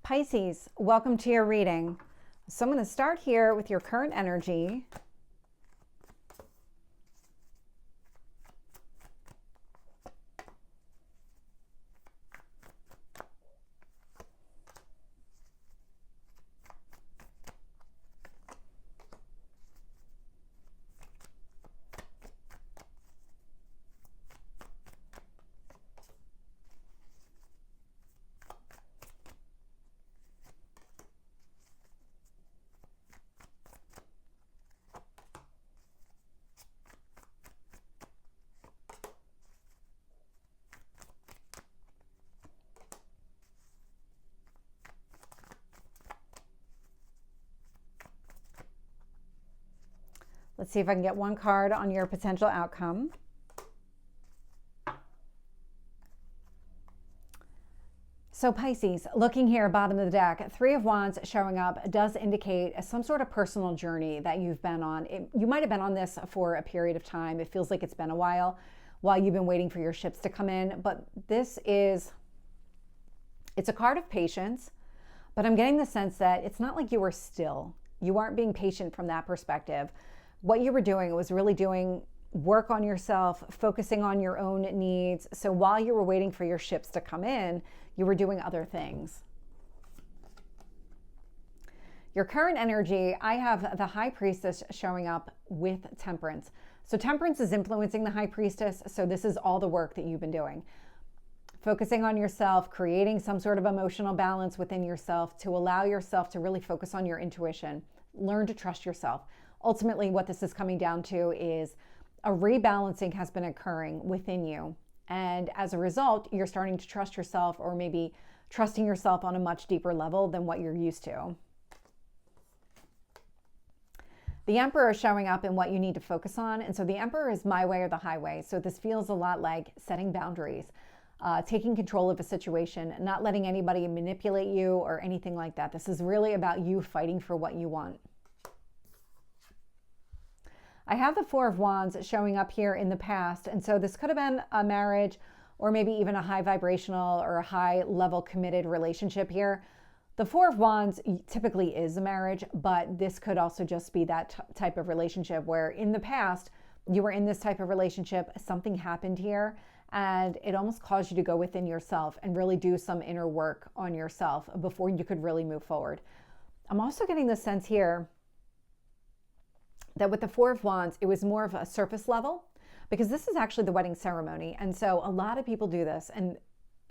Pisces, welcome to your reading. So I'm going to start here with your current energy. Let's see if I can get one card on your potential outcome. So Pisces, looking here, bottom of the deck, Three of Wands showing up does indicate some sort of personal journey that you've been on. You might have been on this for a period of time. It feels like it's been a while you've been waiting for your ships to come in. But it's a card of patience, but I'm getting the sense that it's not like you were still. You aren't being patient from that perspective. What you were doing was really doing work on yourself, focusing on your own needs. So while you were waiting for your ships to come in, you were doing other things. Your current energy, I have the High Priestess showing up with Temperance. So Temperance is influencing the High Priestess. So this is all the work that you've been doing. Focusing on yourself, creating some sort of emotional balance within yourself to allow yourself to really focus on your intuition. Learn to trust yourself. Ultimately, what this is coming down to is a rebalancing has been occurring within you. And as a result, you're starting to trust yourself, or maybe trusting yourself on a much deeper level than what you're used to. The Emperor is showing up in what you need to focus on. And so the Emperor is my way or the highway. So this feels a lot like setting boundaries, taking control of a situation, not letting anybody manipulate you or anything like that. This is really about you fighting for what you want. I have the Four of Wands showing up here in the past. And so this could have been a marriage, or maybe even a high vibrational or a high level committed relationship here. The Four of Wands typically is a marriage, but this could also just be that type of relationship where in the past you were in this type of relationship, something happened here, and it almost caused you to go within yourself and really do some inner work on yourself before you could really move forward. I'm also getting the sense here that with the Four of Wands, it was more of a surface level, because this is actually the wedding ceremony. And so a lot of people do this. And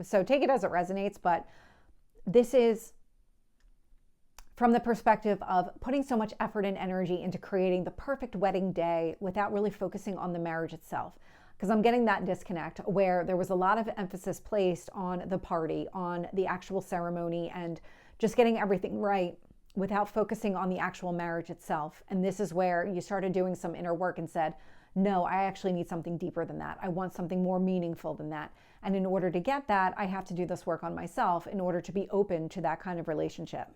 so take it as it resonates, but this is from the perspective of putting so much effort and energy into creating the perfect wedding day without really focusing on the marriage itself. Because I'm getting that disconnect where there was a lot of emphasis placed on the party, on the actual ceremony, and just getting everything right without focusing on the actual marriage itself. And this is where you started doing some inner work and said, no, I actually need something deeper than that. I want something more meaningful than that. And in order to get that, I have to do this work on myself in order to be open to that kind of relationship.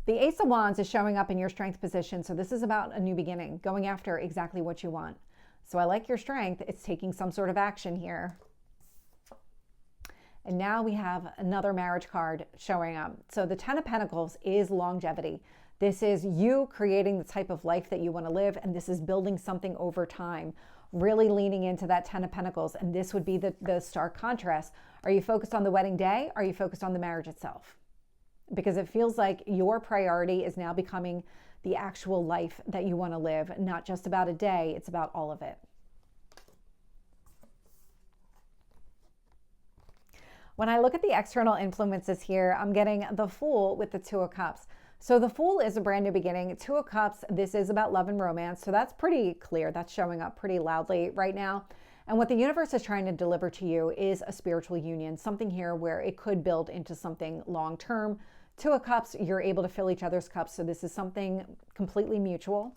The Ace of Wands is showing up in your strength position. So this is about a new beginning, going after exactly what you want. So I like your strength. It's taking some sort of action here. And now we have another marriage card showing up. So the Ten of Pentacles is longevity. This is you creating the type of life that you want to live, and this is building something over time, really leaning into that Ten of Pentacles. And this would be the stark contrast. Are you focused on the wedding day? Are you focused on the marriage itself? Because it feels like your priority is now becoming the actual life that you want to live, not just about a day, it's about all of it. When I look at the external influences here, I'm getting the Fool with the Two of Cups. So the Fool is a brand new beginning. Two of Cups, this is about love and romance. So that's pretty clear. That's showing up pretty loudly right now. And what the universe is trying to deliver to you is a spiritual union, something here where it could build into something long-term. Two of Cups, you're able to fill each other's cups. So this is something completely mutual.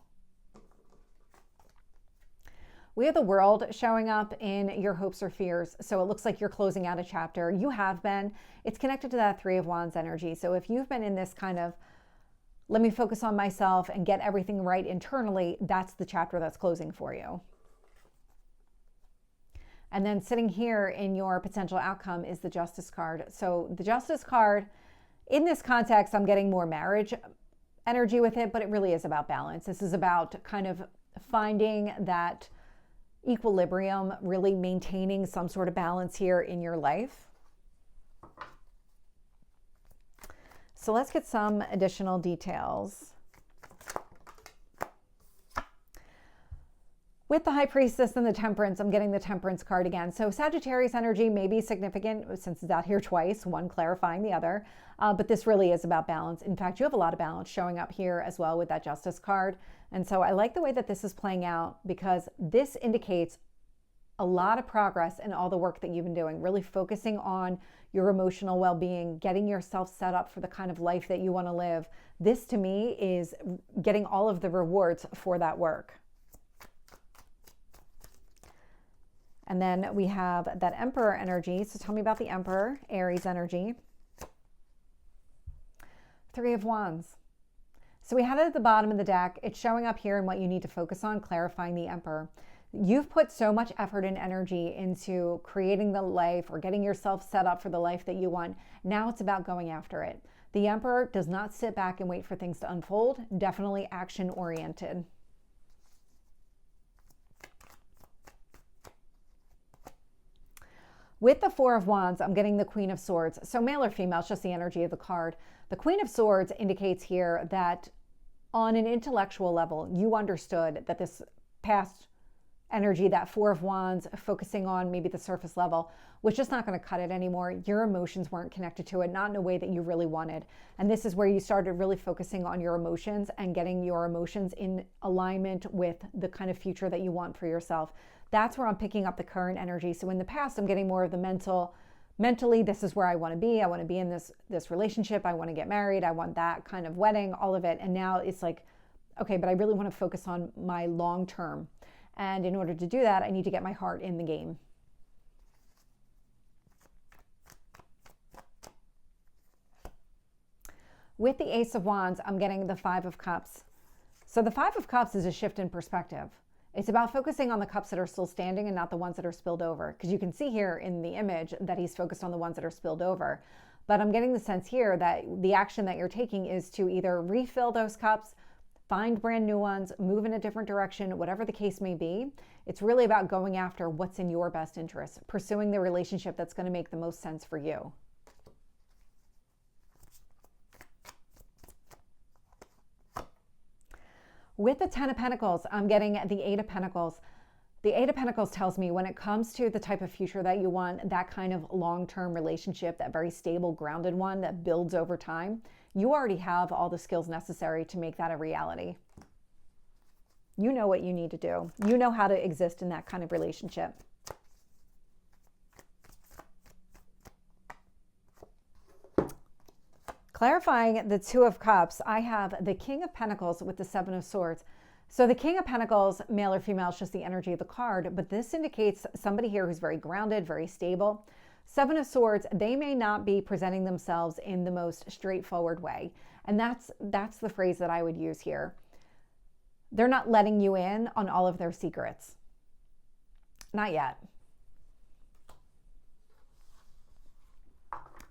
We have the World showing up in your hopes or fears. So it looks like you're closing out a chapter. You have been. It's connected to that Three of Wands energy. So if you've been in this kind of, let me focus on myself and get everything right internally, that's the chapter that's closing for you. And then sitting here in your potential outcome is the Justice card. So the Justice card, in this context, I'm getting more marriage energy with it, but it really is about balance. This is about kind of finding that equilibrium, really maintaining some sort of balance here in your life. So let's get some additional details. With the High Priestess and the Temperance, I'm getting the Temperance card again. So Sagittarius energy may be significant since it's out here twice, one clarifying the other. But this really is about balance. In fact, you have a lot of balance showing up here as well with that Justice card. And so I like the way that this is playing out because this indicates a lot of progress in all the work that you've been doing, really focusing on your emotional well-being, getting yourself set up for the kind of life that you want to live. This to me is getting all of the rewards for that work. And then we have that Emperor energy. So tell me about the Emperor, Aries energy. Three of Wands. So we had it at the bottom of the deck. It's showing up here in what you need to focus on, clarifying the Emperor. You've put so much effort and energy into creating the life or getting yourself set up for the life that you want. Now it's about going after it. The Emperor does not sit back and wait for things to unfold. Definitely action oriented. With the Four of Wands, I'm getting the Queen of Swords. So male or female, it's just the energy of the card. The Queen of Swords indicates here that on an intellectual level, you understood that this past energy, that Four of Wands, focusing on maybe the surface level, was just not going to cut it anymore. Your emotions weren't connected to it, not in a way that you really wanted. And this is where you started really focusing on your emotions and getting your emotions in alignment with the kind of future that you want for yourself. That's where I'm picking up the current energy. So in the past, I'm getting more of the mentally, this is where I want to be. I want to be in this relationship. I want to get married. I want that kind of wedding, all of it. And now it's like, okay, but I really want to focus on my long term. And in order to do that, I need to get my heart in the game. With the Ace of Wands, I'm getting the Five of Cups. So the Five of Cups is a shift in perspective. It's about focusing on the cups that are still standing and not the ones that are spilled over. Because you can see here in the image that he's focused on the ones that are spilled over. But I'm getting the sense here that the action that you're taking is to either refill those cups, find brand new ones, move in a different direction, whatever the case may be. It's really about going after what's in your best interest, pursuing the relationship that's going to make the most sense for you. With the Ten of Pentacles, I'm getting the Eight of Pentacles. The Eight of Pentacles tells me when it comes to the type of future that you want, that kind of long-term relationship, that very stable, grounded one that builds over time, you already have all the skills necessary to make that a reality. You know what you need to do. You know how to exist in that kind of relationship. Clarifying the Two of Cups, I have the King of Pentacles with the Seven of Swords. So the King of Pentacles, male or female, is just the energy of the card, but this indicates somebody here who's very grounded, very stable. Seven of Swords, they may not be presenting themselves in the most straightforward way. And that's the phrase that I would use here. They're not letting you in on all of their secrets. Not yet.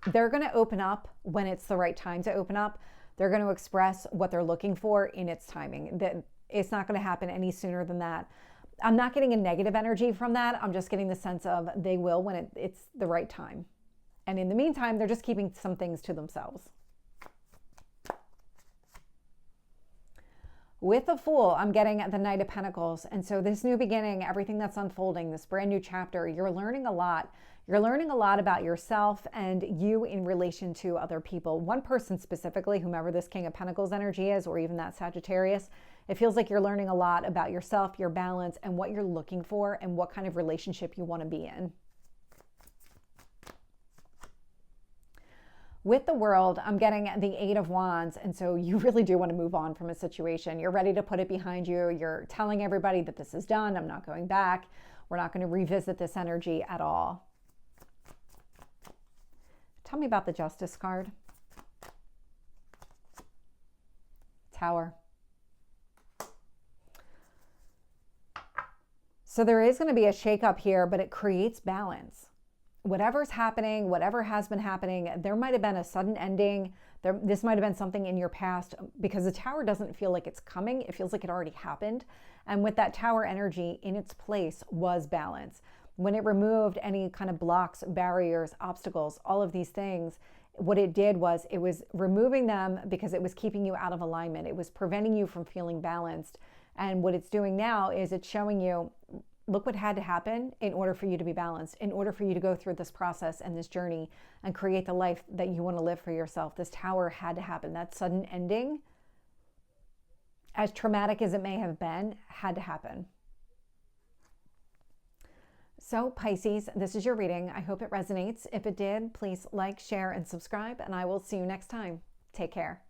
They're going to open up when it's the right time to open up. They're going to express what they're looking for in its timing. It's not going to happen any sooner than that. I'm not getting a negative energy from that. I'm just getting the sense of they will when it's the right time. And in the meantime, they're just keeping some things to themselves. With the Fool, I'm getting the Knight of Pentacles. And so this new beginning, everything that's unfolding, this brand new chapter, you're learning a lot. You're learning a lot about yourself and you in relation to other people. One person specifically, whomever this King of Pentacles energy is, or even that Sagittarius, it feels like you're learning a lot about yourself, your balance, and what you're looking for and what kind of relationship you want to be in. With the World, I'm getting the Eight of Wands. And so you really do want to move on from a situation. You're ready to put it behind you. You're telling everybody that this is done. I'm not going back. We're not going to revisit this energy at all. Tell me about the Justice card. Tower. So there is going to be a shakeup here, but it creates balance. Whatever's happening, whatever has been happening, there might have been a sudden ending. This might have been something in your past, because the Tower doesn't feel like it's coming. It feels like it already happened. And with that Tower energy, in its place was balance. When it removed any kind of blocks, barriers, obstacles, all of these things, what it did was it was removing them because it was keeping you out of alignment. It was preventing you from feeling balanced. And what it's doing now is it's showing you, look what had to happen in order for you to be balanced, in order for you to go through this process and this journey and create the life that you want to live for yourself. This Tower had to happen. That sudden ending, as traumatic as it may have been, had to happen. So Pisces, this is your reading. I hope it resonates. If it did, please like, share, and subscribe, and I will see you next time. Take care.